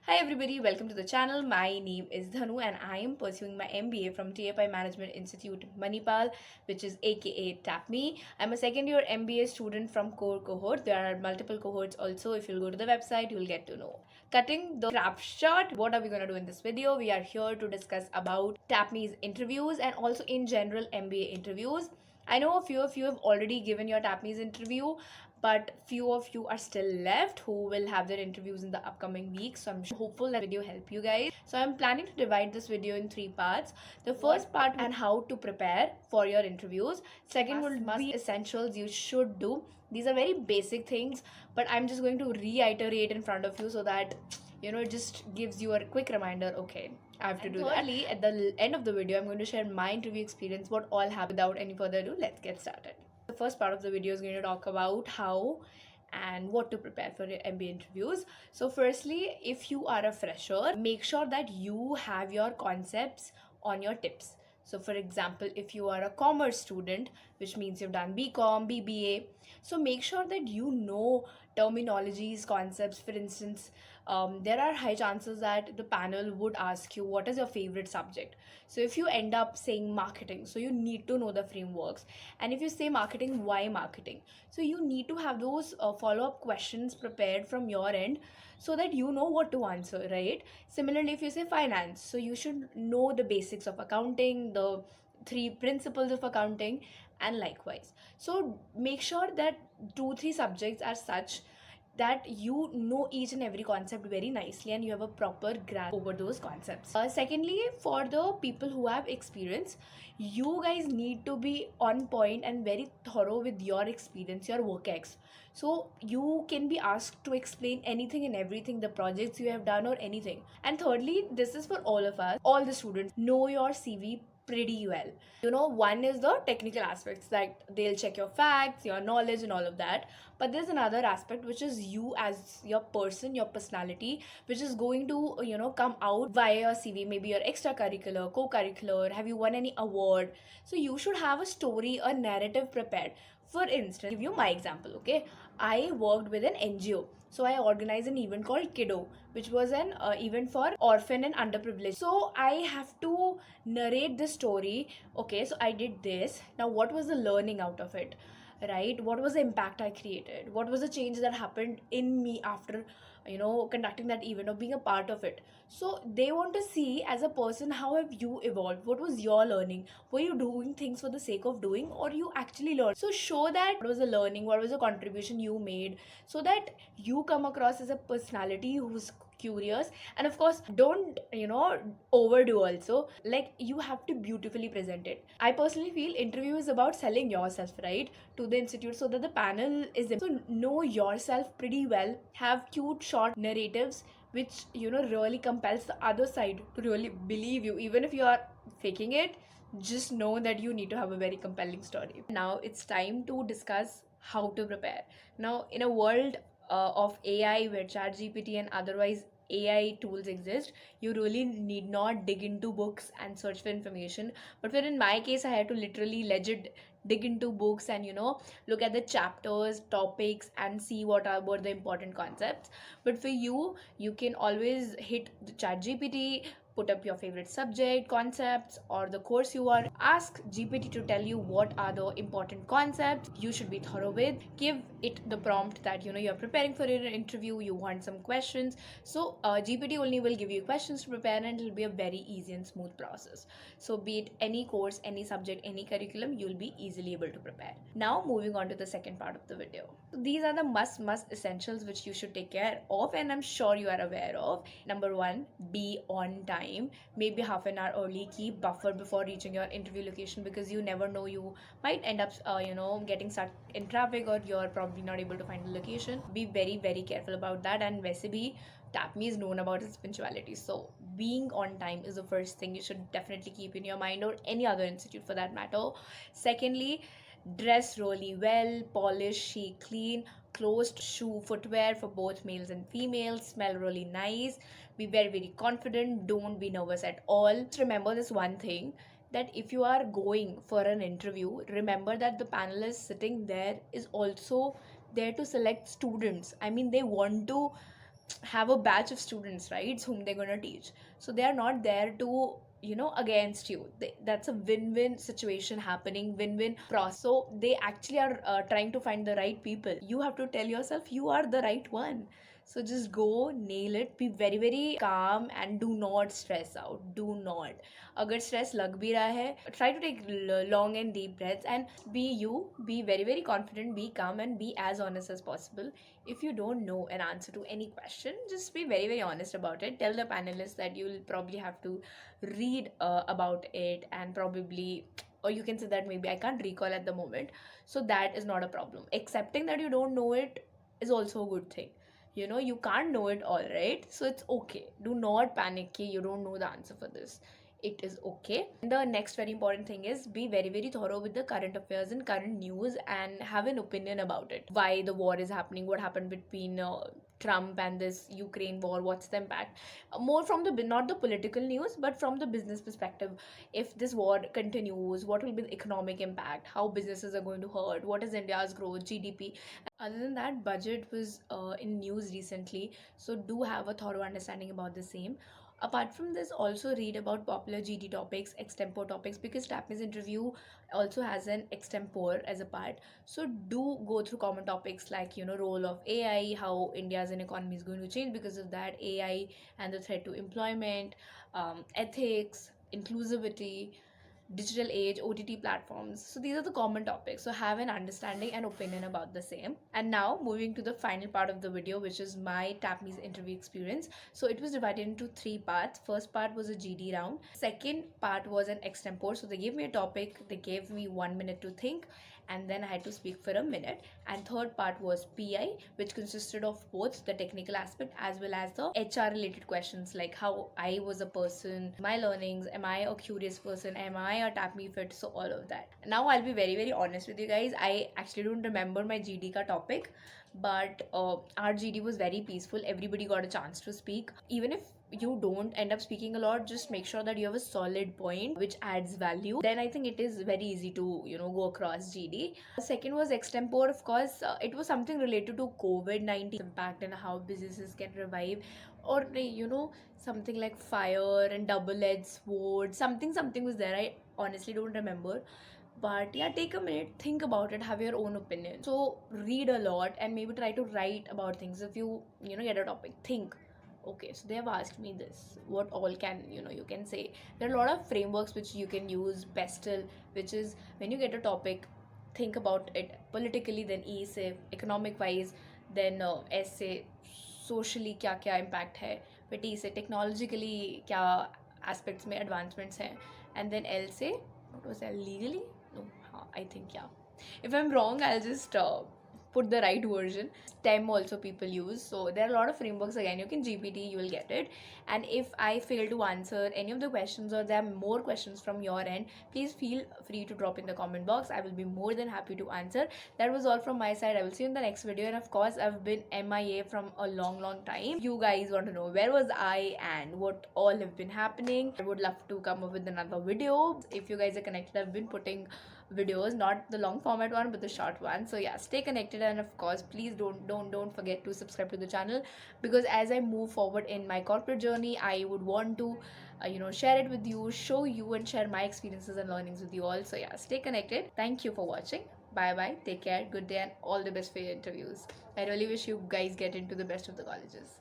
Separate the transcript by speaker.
Speaker 1: Hi everybody, welcome to the channel. My name is Dhanu and I am pursuing my MBA from TAPMI Management Institute Manipal, which is aka TAPMI. I'm a second year MBA student from core cohort. There are multiple cohorts also. If you'll go to the website, you'll get to know. Cutting the crap short, what are we going to do in this video? We are here to discuss about TAPMI's interviews and also in general MBA interviews. I know a few of you have already given your TAPMI's interview, but few of you are still left who will have their interviews in the upcoming weeks, so I'm hopeful that video help you guys. So I'm planning to divide this video in three parts. The first part and how to prepare for your interviews. Second will be essentials you should do. These are very basic things, but I'm just going to reiterate in front of you so that it just gives you a quick reminder. Okay, I have to do that. Thirdly, at the end of the video, I'm going to share my interview experience, what all happened. Without any further ado, let's get started. The first part of the video is going to talk about how and what to prepare for your MBA interviews. So firstly, if you are a fresher, make sure that you have your concepts on your tips. So for example, if you are a commerce student, which means you've done BCom, BBA, so make sure that you know terminologies, concepts. For instance, there are high chances that the panel would ask you what is your favorite subject. So if you end up saying marketing, so you need to know the frameworks. And if you say marketing, why marketing? So you need to have those follow-up questions prepared from your end so that you know what to answer, right? Similarly, if you say finance, so you should know the basics of accounting, the three principles of accounting, and likewise. So make sure that 2-3 subjects are such that you know each and every concept very nicely and you have a proper grasp over those concepts. Secondly, for the people who have experience, you guys need to be on point and very thorough with your experience, your work ex. So you can be asked to explain anything and everything, the projects you have done or anything. And thirdly, this is for all of us, all the students, know your CV pretty well. One is the technical aspects, like they'll check your facts, your knowledge, and all of that. But there's another aspect, which is you as your person, your personality, which is going to come out via your CV. Maybe your extracurricular, co-curricular, have you won any award? So you should have a story, a narrative prepared. For instance, give you my example. Okay, I worked with an NGO, so I organized an event called Kiddo, which was an event for orphan and underprivileged. So I have to narrate the story. Okay, so I did this. Now what was the learning out of it, right? What was the impact I created? What was the change that happened in me after conducting that event or being a part of it? So they want to see, as a person, how have you evolved? What was your learning? Were you doing things for the sake of doing, or you actually learned? So show that what was the learning, what was the contribution you made, so that you come across as a personality who's curious. And of course, don't overdo also. Like, you have to beautifully present it. I personally feel interview is about selling yourself, right, to the institute, so that the panel is so know yourself pretty well. Have cute short narratives which really compels the other side to really believe you. Even if you are faking it, just know that you need to have a very compelling story. Now it's time to discuss how to prepare. Now, in a world of AI, where ChatGPT and otherwise AI tools exist, you really need not dig into books and search for information. But for in my case, I had to literally legit dig into books and look at the chapters, topics, and see what the important concepts. But for you, you can always hit the ChatGPT, put up your favorite subject, concepts, or the course you are. Ask GPT to tell you what are the important concepts you should be thorough with. Give it the prompt that you're preparing for an interview, you want some questions. So GPT only will give you questions to prepare, and it will be a very easy and smooth process. So be it any course, any subject, any curriculum, you'll be easily able to prepare. Now moving on to the second part of the video. So these are the must essentials which you should take care of, and I'm sure you are aware of. Number one, be on time. Maybe half an hour early. Keep buffer before reaching your interview location, because you never know, you might end up getting stuck in traffic, or you're probably not able to find the location. Be very very careful about that. And वैसे भी TAPMI is known about its punctuality, so being on time is the first thing you should definitely keep in your mind, or any other institute for that matter. Secondly, dress really well, polish, chic, clean, closed shoe footwear for both males and females, smell really nice, be very very confident, don't be nervous at all. Just remember this one thing, that if you are going for an interview, remember that the panelist sitting there is also there to select students. I mean, they want to have a batch of students, right, whom they're going to teach. So they are not there to, against you. That's a win-win situation happening, win-win process. So they actually are trying to find the right people. You have to tell yourself you are the right one. So just go nail it, be very very calm, and do not stress out. Do not. Agar stress lag bhi raha hai, try to take long and deep breaths and be you, be very very confident, be calm, and be as honest as possible. If you don't know an answer to any question, just be very very honest about it. Tell the panelists that you'll probably have to read about it, and probably, or you can say that maybe I can't recall at the moment. So that is not a problem. Accepting that you don't know it is also a good thing. You can't know it all, right? So it's okay. Do not panic ki you don't know the answer for this. It is okay. The next very important thing is be very very thorough with the current affairs and current news, and have an opinion about it. Why the war is happening, what happened between Trump and this Ukraine war, what's the impact. More from the not the political news, but from the business perspective. If this war continues, what will be the economic impact, how businesses are going to hurt, what is India's growth, GDP. Other than that, budget was in news recently, so do have a thorough understanding about the same. Apart from this, also read about popular GD topics, extempore topics, because TAPMI's interview also has an extempore as a part. So do go through common topics like, role of AI, how India's economy is going to change because of that, AI and the threat to employment, ethics, inclusivity, digital age, OTT platforms. So these are the common topics. So have an understanding and opinion about the same. And now moving to the final part of the video, which is my TAPMI's interview experience. So it was divided into three parts. First part was a GD round. Second part was an extempore. So they gave me a topic, they gave me 1 minute to think, and then I had to speak for a minute. And third part was PI, which consisted of both the technical aspect as well as the HR related questions, like how I was a person, my learnings, am I a curious person, am I a tap me fit, so all of that. Now I'll be very very honest with you guys. I actually don't remember my GD ka topic, but our GD was very peaceful. Everybody got a chance to speak. Even if you don't end up speaking a lot, just make sure that you have a solid point which adds value. Then I think it is very easy to go across GD. Second was extempore. Of course, it was something related to COVID-19 impact and how businesses can revive, or something like fire and double-edged sword. Something was there. I honestly don't remember. But yeah, take a minute, think about it, have your own opinion. So read a lot and maybe try to write about things. If you get a topic, think, okay, so they have asked me this, what all can you can say. There are a lot of frameworks which you can use. Pestle, which is when you get a topic, think about it politically, then essay, economic wise, then essay, socially क्या क्या impact है, फिर T से technologically क्या aspects में advancements हैं, and then L से what was that, legally, no, I think, yeah, if I'm wrong I'll just put the right version. STEM also people use. So there are a lot of frameworks. Again, you can GPT, you will get it. And if I fail to answer any of the questions, or there are more questions from your end, please feel free to drop in the comment box. I will be more than happy to answer. That was all from my side. I will see you in the next video. And of course, I've been MIA from a long time. You guys want to know where was I and what all have been happening. I would love to come up with another video. If you guys are connected, I've been putting videos, not the long format one but the short one. So yeah, stay connected, and of course please don't forget to subscribe to the channel, because as I move forward in my corporate journey, I would want to share it with you, show you, and share my experiences and learnings with you all. So yeah, stay connected. Thank you for watching. Bye bye, take care, good day, and all the best for your interviews. I really wish you guys get into the best of the colleges.